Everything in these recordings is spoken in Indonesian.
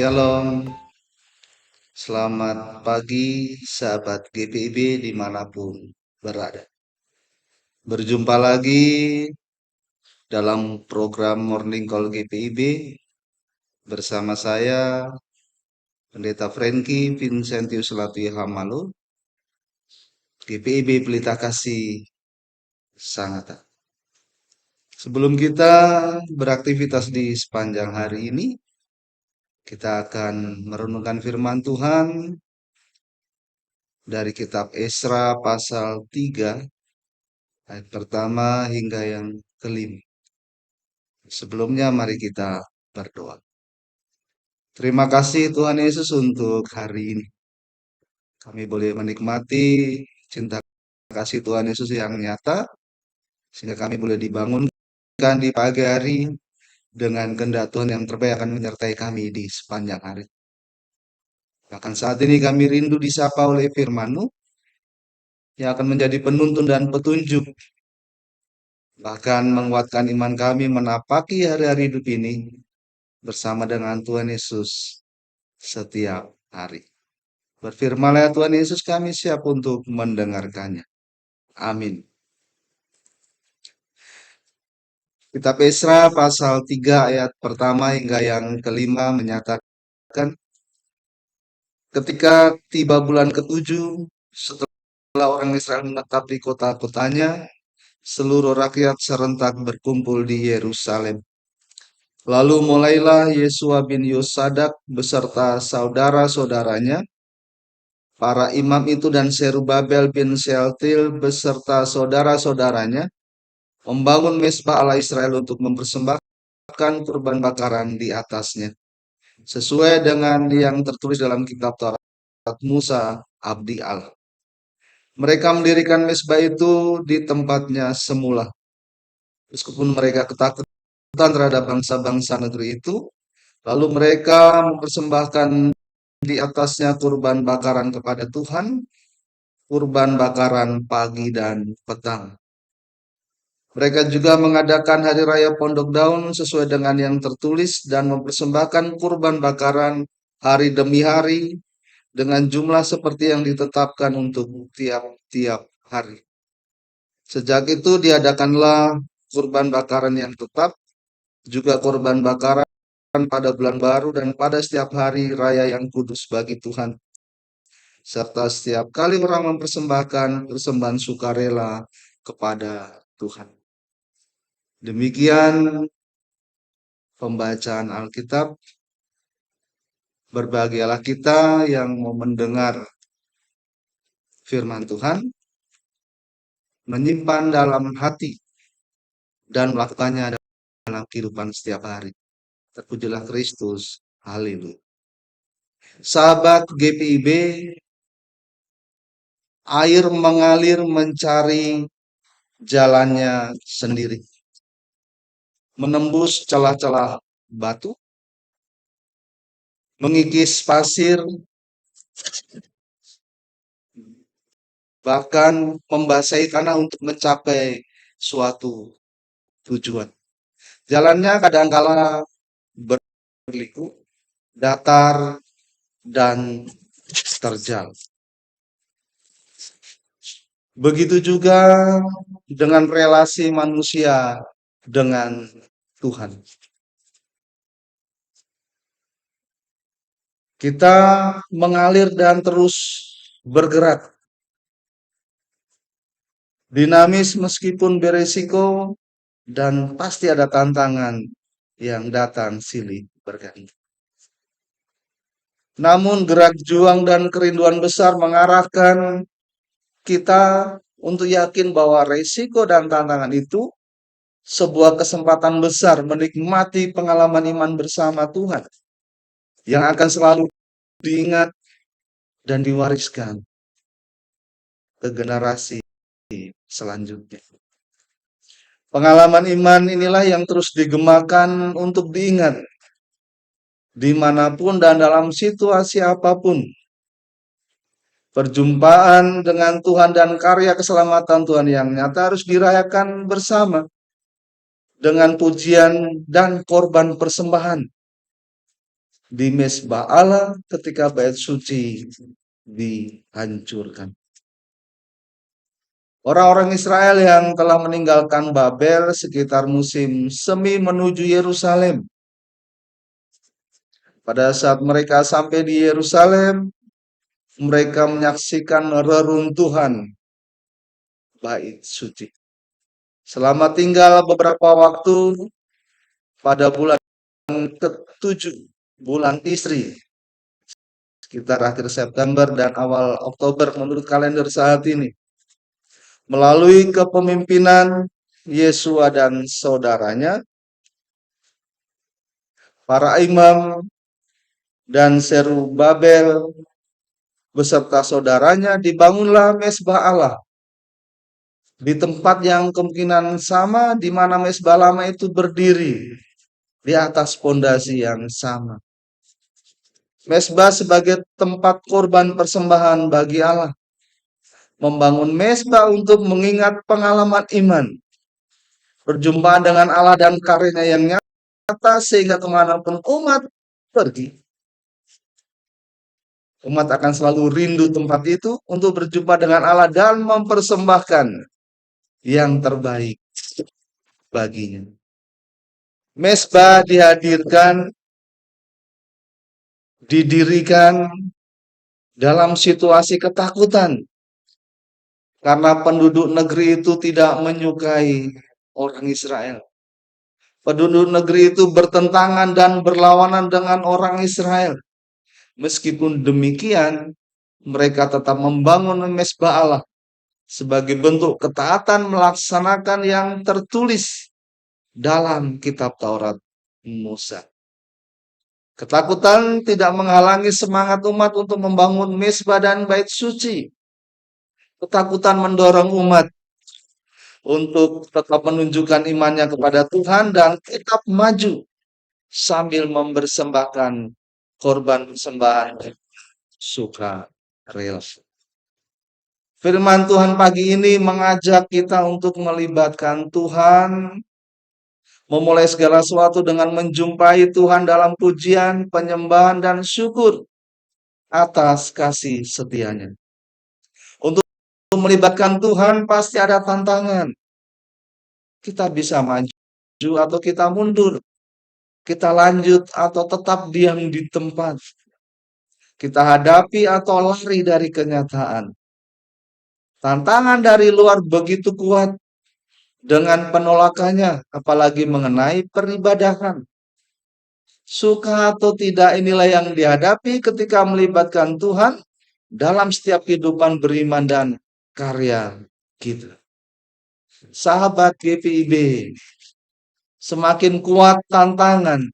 Shalom, selamat pagi sahabat GPIB dimanapun berada. Berjumpa lagi dalam program Morning Call GPIB bersama saya Pendeta Franky Vincentius Latwi Hamalu, GPIB Pelita Kasih Sangatta. Sebelum kita beraktivitas di sepanjang hari ini, kita akan merenungkan firman Tuhan dari kitab Esra pasal 3 ayat pertama hingga yang kelima. Sebelumnya mari kita berdoa. Terima kasih Tuhan Yesus untuk hari ini. Kami boleh menikmati cinta kasih Tuhan Yesus yang nyata, sehingga kami boleh dibangunkan di pagi hari dengan kehendak Tuhan yang terbaik akan menyertai kami di sepanjang hari. Bahkan saat ini kami rindu disapa oleh firman-Mu yang akan menjadi penuntun dan petunjuk, bahkan menguatkan iman kami menapaki hari-hari hidup ini bersama dengan Tuhan Yesus setiap hari. Berfirmanlah Tuhan Yesus, kami siap untuk mendengarkannya. Amin. Kitab Esra pasal 3 ayat pertama hingga yang kelima menyatakan, ketika tiba bulan ke-7, setelah orang Israel menetap di kota-kotanya, seluruh rakyat serentak berkumpul di Yerusalem. Lalu mulailah Yesua bin Yosadak beserta saudara-saudaranya, para imam itu, dan Serubabel bin Shealtiel beserta saudara-saudaranya membangun mezbah Allah Israel untuk mempersembahkan kurban bakaran di atasnya, sesuai dengan yang tertulis dalam kitab Taurat Musa Abdi Allah. Mereka mendirikan mezbah itu di tempatnya semula. Meskipun mereka ketakutan terhadap bangsa-bangsa negeri itu, lalu mereka mempersembahkan di atasnya kurban bakaran kepada Tuhan, kurban bakaran pagi dan petang. Mereka juga mengadakan hari raya Pondok Daun sesuai dengan yang tertulis dan mempersembahkan kurban bakaran hari demi hari dengan jumlah seperti yang ditetapkan untuk tiap-tiap hari. Sejak itu diadakanlah kurban bakaran yang tetap, juga kurban bakaran pada bulan baru dan pada setiap hari raya yang kudus bagi Tuhan, serta setiap kali orang mempersembahkan persembahan sukarela kepada Tuhan. Demikian pembacaan Alkitab. Berbahagialah kita yang mau mendengar firman Tuhan, menyimpan dalam hati, dan melakukannya dalam kehidupan setiap hari. Terpujilah Kristus. Haleluya. Sahabat GPIB, air mengalir mencari jalannya sendiri, menembus celah-celah batu, mengikis pasir, bahkan membasahi tanah untuk mencapai suatu tujuan. Jalannya kadangkala berliku, datar, dan terjal. Begitu juga dengan relasi manusia dengan Tuhan. Kita mengalir dan terus bergerak, dinamis meskipun beresiko, dan pasti ada tantangan yang datang silih berganti. Namun gerak juang dan kerinduan besar mengarahkan kita untuk yakin bahwa resiko dan tantangan itu sebuah kesempatan besar menikmati pengalaman iman bersama Tuhan yang akan selalu diingat dan diwariskan ke generasi selanjutnya. Pengalaman iman inilah yang terus digemakan untuk diingat dimanapun dan dalam situasi apapun. Perjumpaan dengan Tuhan dan karya keselamatan Tuhan yang nyata harus dirayakan bersama dengan pujian dan korban persembahan. di mezbah Allah ketika bait suci dihancurkan. Orang-orang Israel yang telah meninggalkan Babel sekitar musim semi menuju Yerusalem. Pada saat mereka sampai di Yerusalem, mereka menyaksikan reruntuhan bait suci. Selama tinggal beberapa waktu pada bulan ke-7, bulan Isri, sekitar akhir September dan awal Oktober menurut kalender saat ini, melalui kepemimpinan Yesua dan saudaranya, para imam dan Zerubabel beserta saudaranya, dibangunlah mezbah Allah di tempat yang kemungkinan sama di mana mezbah lama itu berdiri, di atas pondasi yang sama. Mezbah sebagai tempat korban persembahan bagi Allah. Membangun mezbah untuk mengingat pengalaman iman, perjumpaan dengan Allah dan karyanya yang nyata, sehingga kemanapun umat pergi, umat akan selalu rindu tempat itu untuk berjumpa dengan Allah dan mempersembahkan yang terbaik baginya. Mezbah didirikan dalam situasi ketakutan, karena penduduk negeri itu tidak menyukai orang Israel. Penduduk negeri itu bertentangan dan berlawanan dengan orang Israel. Meskipun demikian, mereka tetap membangun mezbah Allah sebagai bentuk ketaatan melaksanakan yang tertulis dalam kitab Taurat Musa. Ketakutan tidak menghalangi semangat umat untuk membangun mezbah dan bait suci. Ketakutan mendorong umat untuk tetap menunjukkan imannya kepada Tuhan dan tetap maju sambil mempersembahkan korban persembahan sukarela. Firman Tuhan pagi ini mengajak kita untuk melibatkan Tuhan, memulai segala sesuatu dengan menjumpai Tuhan dalam pujian, penyembahan, dan syukur atas kasih setianya. Untuk melibatkan Tuhan pasti ada tantangan. Kita bisa maju atau kita mundur. Kita lanjut atau tetap diam di tempat. Kita hadapi atau lari dari kenyataan. Tantangan dari luar begitu kuat dengan penolakannya, apalagi mengenai peribadahan. Suka atau tidak, inilah yang dihadapi ketika melibatkan Tuhan dalam setiap kehidupan beriman dan karya kita. Sahabat GPIB, semakin kuat tantangan,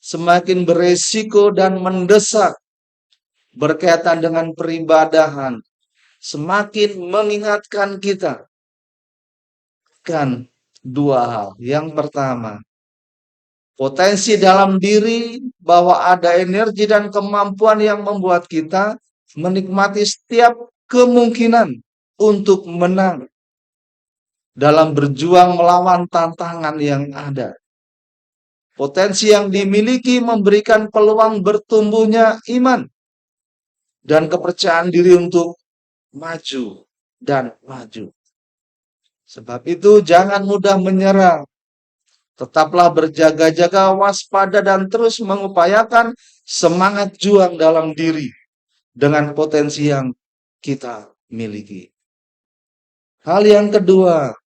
semakin beresiko dan mendesak berkaitan dengan peribadahan, semakin mengingatkan kita kan dua hal. Yang pertama, potensi dalam diri bahwa ada energi dan kemampuan yang membuat kita menikmati setiap kemungkinan untuk menang dalam berjuang melawan tantangan yang ada. Potensi yang dimiliki memberikan peluang bertumbuhnya iman dan kepercayaan diri untuk maju dan maju. Sebab itu jangan mudah menyerah. Tetaplah berjaga-jaga, waspada, dan terus mengupayakan semangat juang dalam diri dengan potensi yang kita miliki. Hal yang kedua,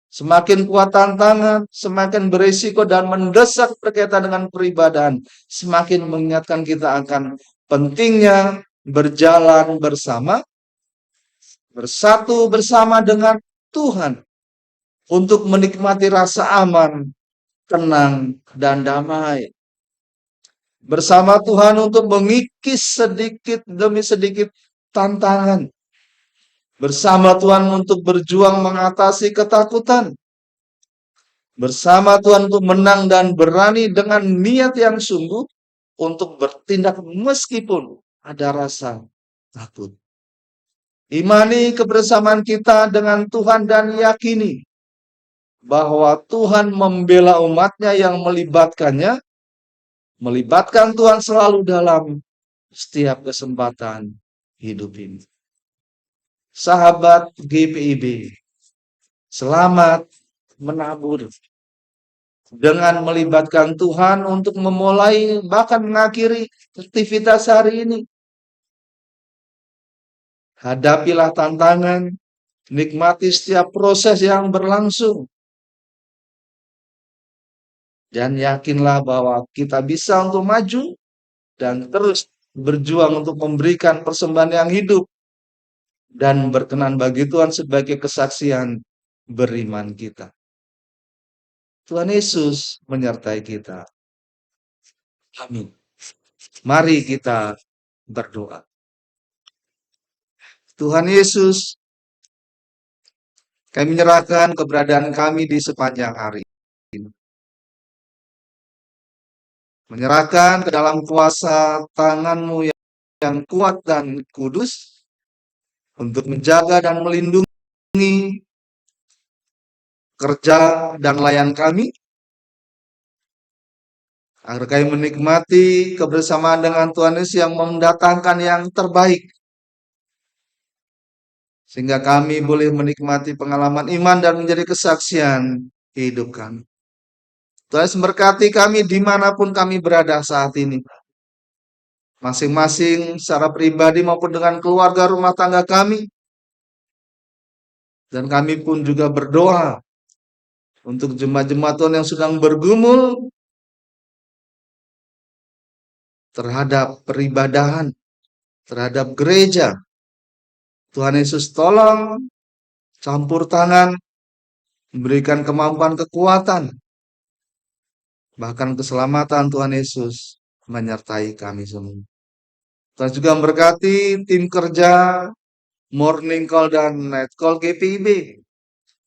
semakin kuat tantangan, semakin berisiko dan mendesak berkaitan dengan peribadahan, semakin mengingatkan kita akan pentingnya berjalan bersama, bersatu bersama dengan Tuhan untuk menikmati rasa aman, tenang, dan damai. Bersama Tuhan untuk mengikis sedikit demi sedikit tantangan. Bersama Tuhan untuk berjuang mengatasi ketakutan. Bersama Tuhan untuk menang dan berani dengan niat yang sungguh untuk bertindak meskipun ada rasa takut. Imani kebersamaan kita dengan Tuhan dan yakini bahwa Tuhan membela umatnya yang melibatkannya Melibatkan Tuhan selalu dalam setiap kesempatan hidup ini. Sahabat GPIB, selamat menabur dengan melibatkan Tuhan untuk memulai bahkan mengakhiri aktivitas hari ini. Hadapilah tantangan, nikmati setiap proses yang berlangsung, dan yakinlah bahwa kita bisa untuk maju dan terus berjuang untuk memberikan persembahan yang hidup dan berkenan bagi Tuhan sebagai kesaksian beriman kita. Tuhan Yesus menyertai kita. Amin. Mari kita berdoa. Tuhan Yesus, kami menyerahkan keberadaan kami di sepanjang hari ini. Menyerahkan ke dalam kuasa tangan-Mu yang kuat dan kudus untuk menjaga dan melindungi kerja dan layan kami, agar kami menikmati kebersamaan dengan Tuhan Yesus yang mendatangkan yang terbaik, sehingga kami boleh menikmati pengalaman iman dan menjadi kesaksian hidup kami. Tuhan Yesus memberkati kami dimanapun kami berada saat ini, masing-masing secara pribadi maupun dengan keluarga rumah tangga kami. Dan kami pun juga berdoa untuk jemaat-jemaat Tuhan yang sedang bergumul terhadap peribadahan, terhadap gereja. Tuhan Yesus tolong campur tangan, memberikan kemampuan, kekuatan, bahkan keselamatan. Tuhan Yesus menyertai kami semua. Tuhan juga memberkati tim kerja Morning Call dan Night Call GPIB,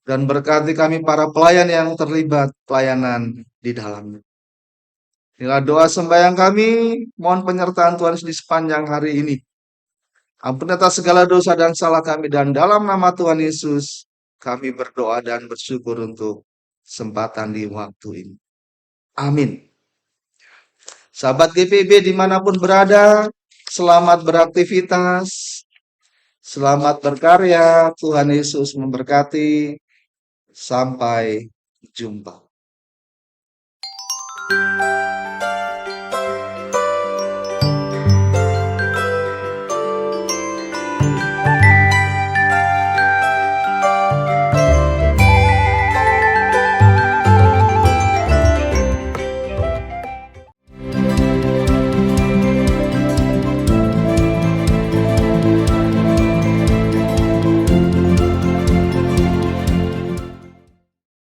dan berkati kami para pelayan yang terlibat pelayanan di dalamnya. Inilah doa sembahyang kami, mohon penyertaan Tuhan di sepanjang hari ini. Ampun atas segala dosa dan salah kami, dan dalam nama Tuhan Yesus kami berdoa dan bersyukur untuk kesempatan di waktu ini. Amin. Sahabat GPIB dimanapun berada, selamat beraktivitas, selamat berkarya. Tuhan Yesus memberkati. Sampai jumpa.